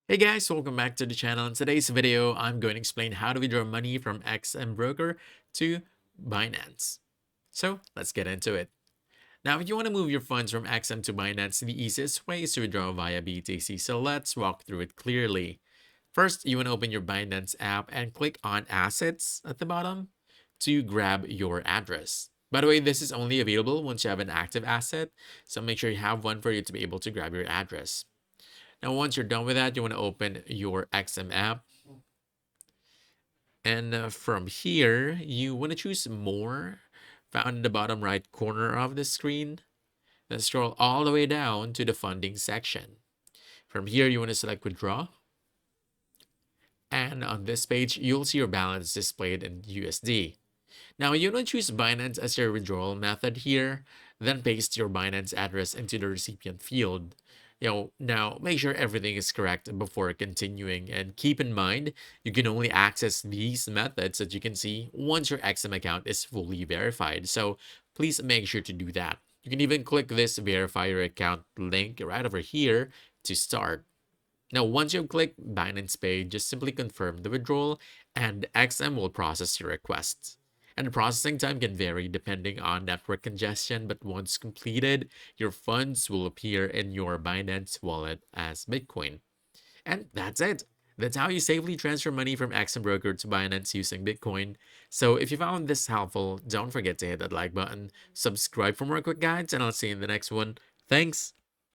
Hey guys, welcome back to the channel. In today's video, I'm going to explain how to withdraw money from XM Broker to Binance. So let's get into it. Now, if you want to move your funds from XM to Binance, the easiest way is to withdraw via BTC. So let's walk through it clearly. First, you want to open your Binance app and click on Assets at the bottom to grab your address. By the way, this is only available once you have an active asset, so make sure you have one for you to be able to grab your address. Now, once you're done with that, you want to open your XM app. And from here, you want to choose More, found in the bottom right corner of the screen. Then scroll all the way down to the funding section. From here, you want to select Withdraw. And on this page, you'll see your balance displayed in USD. Now, you want to choose Binance as your withdrawal method here, then paste your Binance address into the recipient field. Now make sure everything is correct before continuing, and keep in mind you can only access these methods that you can see once your XM account is fully verified. So please make sure to do that. You can even click this verify your account link right over here to start. Now, once you click Binance Pay, just simply confirm the withdrawal and XM will process your request. And the processing time can vary depending on network congestion, but once completed, your funds will appear in your Binance wallet as Bitcoin. And that's it. That's how you safely transfer money from XM Broker to Binance using Bitcoin. So if you found this helpful, don't forget to hit that like button, subscribe for more quick guides, and I'll see you in the next one. Thanks.